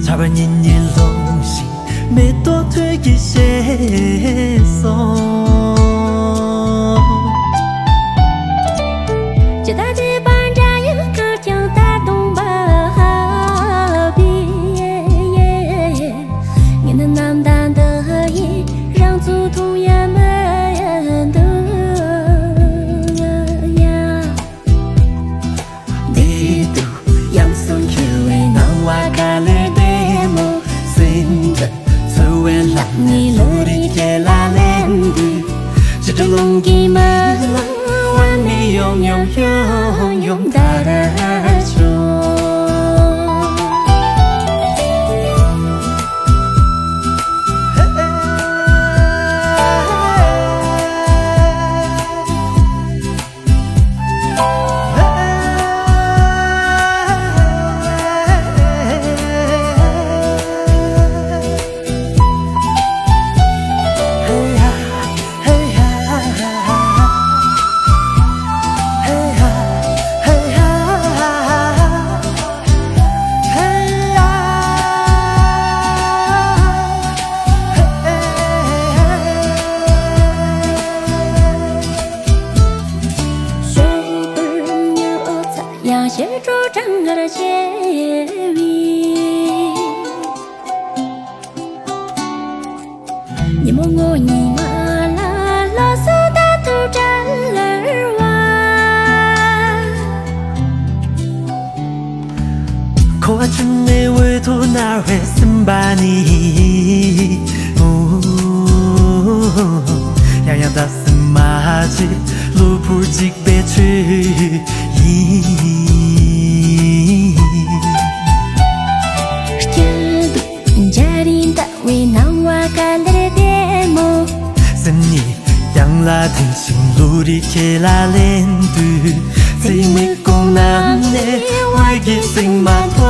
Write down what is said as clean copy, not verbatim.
잡은 인일 동시 매도 되기 싫어只大街班扎一个将大东巴比，你那南丹的夜让祖宗也们的呀。你都养生去为难瓦卡勒的梦，心的走完了你努力给拉连的，这种龙给们。永永永永大的秋。协助整个的结尾，你摸我你妈啦，老手大头站儿哇，可爱真的委托哪会森巴尼，样样大森马吉，路普吉别去。为难瓦卡勒的梦，是你让拉天心路里给拉连的，最美功难的，为给心满头。